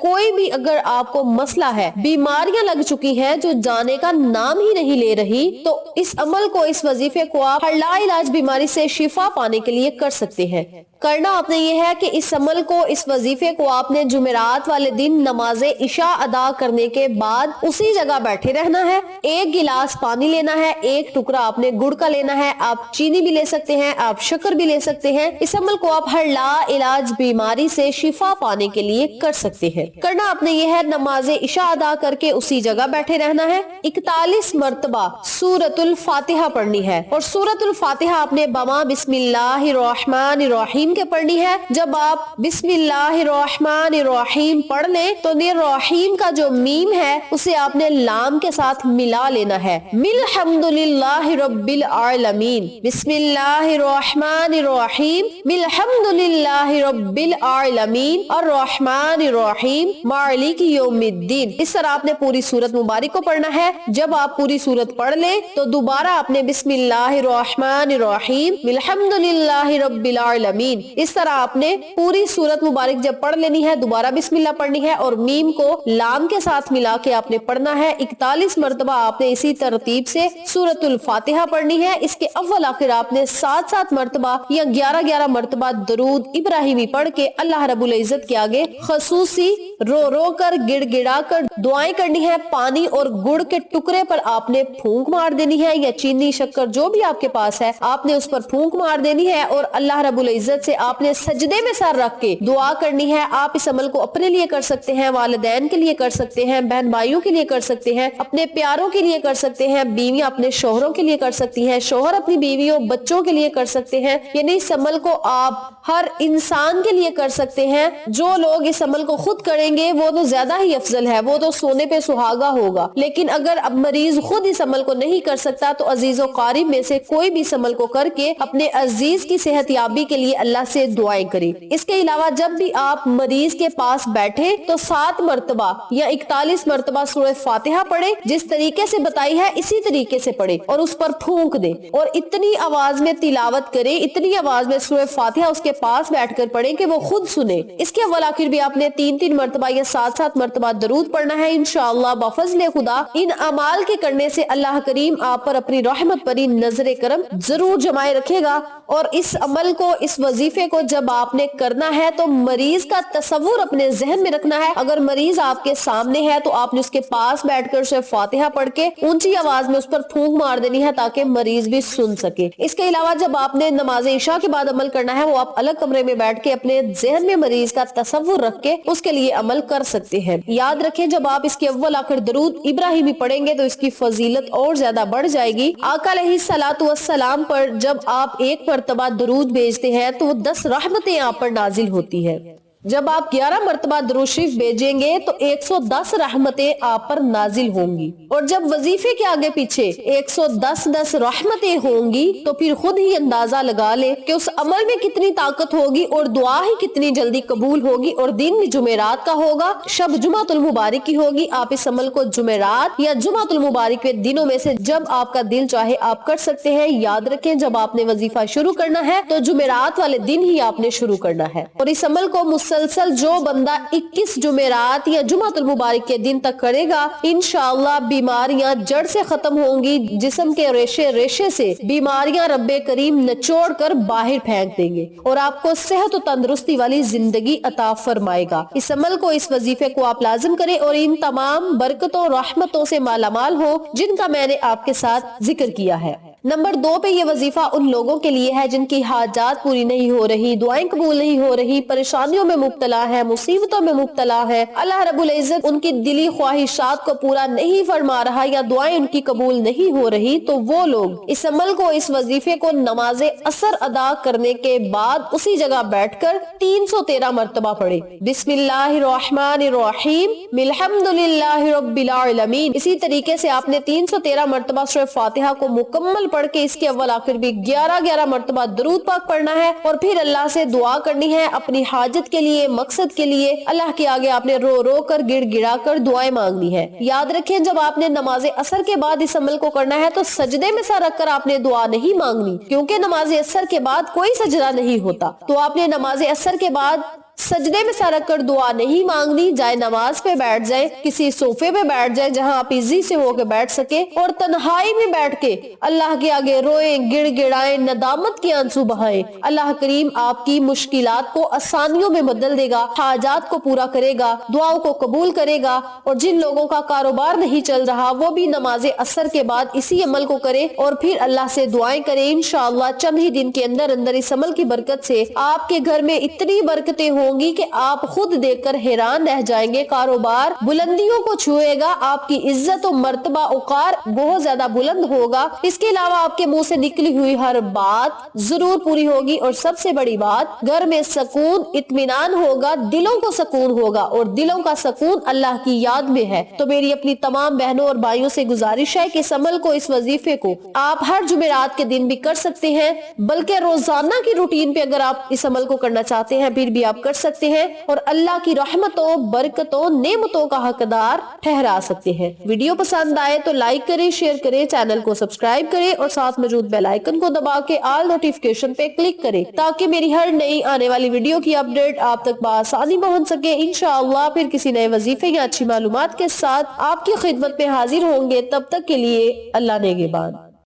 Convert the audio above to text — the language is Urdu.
کوئی بھی اگر آپ کو مسئلہ ہے, بیماریاں لگ چکی ہیں جو جانے کا نام ہی نہیں لے رہی, تو اس عمل کو, اس وظیفے کو آپ ہر لا علاج بیماری سے شفا پانے کے لیے کر سکتے ہیں. کرنا آپ نے یہ ہے کہ اس عمل کو, اس وظیفے کو آپ نے جمعرات والے دن نماز عشاء ادا کرنے کے بعد اسی جگہ بیٹھے رہنا ہے. 1 گلاس پانی لینا ہے, 1 ٹکڑا آپ نے گڑ کا لینا ہے, آپ چینی بھی لے سکتے ہیں, آپ شکر بھی لے سکتے ہیں. اس عمل کو آپ ہر لا علاج بیماری سے شفا پانے کے لیے کر سکتے ہیں. کرنا آپ نے یہ ہے, نماز عشاء ادا کر کے اسی جگہ بیٹھے رہنا ہے. 41 مرتبہ سورۃ الفاتحہ پڑھنی ہے, اور سورۃ الفاتحہ آپ نے بما بسم اللہ الرحمن الرحیم کے پڑھنی ہے. جب آپ بسم اللہ الرحمن الرحیم پڑھ لیں تو رحیم کا جو میم ہے اسے آپ نے لام کے ساتھ ملا لینا ہے. الحمدللہ رب العالمین, بسم اللہ الرحمن الرحیم, الحمدللہ رب العالمین الرحمن الرحیم مالک یوم الدین. اس طرح آپ نے پوری سورت مبارک کو پڑھنا ہے. جب آپ پوری سورت پڑھ لیں تو دوبارہ آپ نے بسم اللہ الرحمن الرحیم, الحمدللہ رب العالمین, اس طرح آپ نے پوری سورت مبارک جب پڑھ لینی ہے, دوبارہ بسم اللہ پڑھنی ہے اور میم کو لام کے ساتھ ملا کے آپ نے پڑھنا ہے. 41 مرتبہ آپ نے اسی ترتیب سے سورۃ الفاتحہ پڑھنی ہے. اس کے اول آخر آپ نے 7 مرتبہ یا 11 مرتبہ درود ابراہیمی پڑھ کے اللہ رب العزت کے آگے خصوصی رو رو کر, گڑ گڑا کر دعائیں کرنی ہے. پانی اور گڑ کے ٹکڑے پر آپ نے پھونک مار دینی ہے, یا چینی شکر جو بھی آپ کے پاس ہے آپ نے اس پر پھونک مار دینی ہے, اور اللہ رب العزت سے آپ نے سجدے میں سر رکھ کے دعا کرنی ہے. آپ اس عمل کو اپنے لیے کر سکتے ہیں, والدین کے لیے کر سکتے ہیں, بہن بھائیوں کے لیے کر سکتے ہیں, اپنے پیاروں کے لیے کر سکتے ہیں, بیویاں اپنے شوہروں کے لیے کر سکتی ہیں, شوہر اپنی بیویوں بچوں کے لیے کر سکتے ہیں. یعنی اس عمل کو آپ ہر انسان کے لیے کر سکتے ہیں. جو لوگ اس عمل کو خود کریں گے وہ تو زیادہ ہی افضل ہے, وہ تو سونے پہ سہاگا ہوگا. لیکن اگر اب مریض خود اس عمل کو نہیں کر سکتا تو عزیز و قریب میں سے کوئی بھی اس عمل کو کر کے اپنے عزیز کی صحت یابی کے لیے اللہ سے دعائیں کریں. اس کے علاوہ جب بھی آپ مریض کے پاس بیٹھے تو 7 مرتبہ یا 41 مرتبہ سورہ فاتحہ پڑھے, جس طریقے سے بتائی ہے اسی طریقے سے پڑھے اور اس پر پھونک دے, اور اتنی آواز میں تلاوت کرے, اتنی آواز میں سورہ فاتحہ اس کے پاس بیٹھ کر پڑھیں کہ وہ خود سنے. اس کے اول آخر بھی آپ نے 3 مرتبہ یا 7 مرتبہ درود پڑھنا ہے. انشاءاللہ بفضل خدا ان اعمال کے کرنے سے اللہ کریم آپ پر اپنی رحمت بری نظر کرم ضرور جمائے رکھے گا. اور اس عمل کو, اس وظیفے کو جب آپ نے کرنا ہے تو مریض کا تصور اپنے ذہن میں رکھنا ہے. اگر مریض آپ کے سامنے ہے تو آپ نے اس کے پاس بیٹھ کر سورہ فاتحہ پڑھ کے اونچی آواز میں اس پر پھونک مار دینی ہے تاکہ مریض بھی سن سکے. اس کے علاوہ جب آپ نے نماز عشاء کے بعد عمل کرنا ہے وہ آپ الگ کمرے میں بیٹھ کے اپنے ذہن میں مریض کا تصور رکھ کے اس کے لیے عمل کر سکتے ہیں. یاد رکھیں جب آپ اس کے اول آخر درود ابراہیمی پڑھیں گے تو اس کی فضیلت اور زیادہ بڑھ جائے گی. آقا علیہ الصلوۃ والسلام پر جب آپ 1 مرتبہ درود بھیجتے ہیں تو 10 رحمتیں آپ پر نازل ہوتی ہے. جب آپ 11 مرتبہ درود شریف بھیجیں گے تو 110 رحمتیں آپ پر نازل ہوں گی. اور جب وظیفے کے آگے پیچھے 110 رحمتیں ہوں گی تو پھر خود ہی اندازہ لگا لے کہ اس عمل میں کتنی طاقت ہوگی اور دعا ہی کتنی جلدی قبول ہوگی. اور دن بھی جمعرات کا ہوگا, شب جمعۃ المبارک کی ہوگی. آپ اس عمل کو جمعرات یا جمعۃ المبارک کے دنوں میں سے جب آپ کا دل چاہے آپ کر سکتے ہیں. یاد رکھیں جب آپ نے وظیفہ شروع کرنا ہے تو جمعرات والے دن ہی آپ نے شروع کرنا ہے. اور اس عمل کو مسلسل جو بندہ 21 جمعرات یا جمعۃ المبارک کے دن تک کرے گا انشاءاللہ بیماریاں جڑ سے ختم ہوں گی. جسم کے ریشے ریشے سے بیماریاں رب کریم نچوڑ کر باہر پھینک دیں گے اور آپ کو صحت و تندرستی والی زندگی عطا فرمائے گا. اس عمل کو, اس وظیفے کو آپ لازم کریں اور ان تمام برکتوں رحمتوں سے مالا مال ہو جن کا میں نے آپ کے ساتھ ذکر کیا ہے. نمبر 2 پہ یہ وظیفہ ان لوگوں کے لیے ہے جن کی حاجات پوری نہیں ہو رہی, دعائیں قبول نہیں ہو رہی, پریشانیوں میں مبتلا ہے, مصیبتوں میں مبتلا ہے. اللہ رب العزت ان کی دلی خواہشات کو پورا نہیں فرما رہا یا دعائیں ان کی قبول نہیں ہو رہی, تو وہ لوگ اس عمل کو, اس وظیفے کو نماز عصر ادا کرنے کے بعد اسی جگہ بیٹھ کر 313 مرتبہ پڑھے. بسم اللہ الرحمن الرحیم الحمدللہ رب العالمین. اسی طریقے سے آپ نے 313 مرتبہ سورہ فاتحہ کو مکمل پڑھ کے اس کے اول آخر بھی 11 مرتبہ درود پاک پڑھنا ہے اور پھر اللہ سے دعا کرنی ہے اپنی حاجت کے لیے, مقصد کے لیے. اللہ کے آگے آپ نے رو رو کر, گڑ گڑا کر دعائیں مانگنی ہے. یاد رکھیں جب آپ نے نماز عصر کے بعد اس عمل کو کرنا ہے تو سجدے میں سر رکھ کر آپ نے دعا نہیں مانگنی, کیونکہ نماز عصر کے بعد کوئی سجدہ نہیں ہوتا. تو آپ نے نماز عصر کے بعد سجدے میں سر رکھ کر دعا نہیں مانگنی، جائے نماز پہ بیٹھ جائیں، کسی صوفے پہ بیٹھ جائیں جہاں آپ ایزی سے ہو کے بیٹھ سکے، اور تنہائی میں بیٹھ کے اللہ کے آگے روئیں، گڑ گڑائیں، ندامت کے آنسو بہائیں۔ اللہ کریم آپ کی مشکلات کو آسانیوں میں بدل دے گا، حاجات کو پورا کرے گا، دعاؤں کو قبول کرے گا، اور جن لوگوں کا کاروبار نہیں چل رہا وہ بھی نماز عصر کے بعد اسی عمل کو کرے اور پھر اللہ سے دعائیں کریں۔ انشاءاللہ چند ہی دن کے اندر اندر اس عمل کی برکت سے آپ کے گھر میں اتنی برکتیں ہوں گی کہ آپ خود دیکھ کر حیران رہ جائیں گے۔ کاروبار بلندیوں کو چھوئے گا، آپ کی عزت و مرتبہ اوقار بہت زیادہ بلند ہوگا، اس کے علاوہ آپ کے منہ سے نکلی ہوئی ہر بات ضرور پوری ہوگی، اور سب سے بڑی بات گھر میں سکون اطمینان ہوگا، دلوں کو سکون ہوگا، اور دلوں کا سکون اللہ کی یاد میں ہے۔ تو میری اپنی تمام بہنوں اور بھائیوں سے گزارش ہے کہ اس عمل کو، اس وظیفے کو آپ ہر جمعرات کے دن بھی کر سکتے ہیں، بلکہ روزانہ کی روٹین پہ اگر آپ اس عمل کو کرنا چاہتے ہیں پھر بھی آپ کر سکتے ہیں، اور اللہ کی رحمتوں، برکتوں، نعمتوں کا حقدار ٹھہرا سکتے ہیں۔ ویڈیو پسند آئے تو لائک کریں، شیئر کریں، چینل کو سبسکرائب کریں، اور ساتھ موجود بیل آئیکن کو دبا کے آل نوٹیفیکیشن پہ کلک کریں تاکہ میری ہر نئی آنے والی ویڈیو کی اپڈیٹ آپ تک بآسانی پہنچ سکے۔ انشاءاللہ پھر کسی نئے وظیفے یا اچھی معلومات کے ساتھ آپ کی خدمت میں حاضر ہوں گے، تب تک کے لیے اللہ نگہبان۔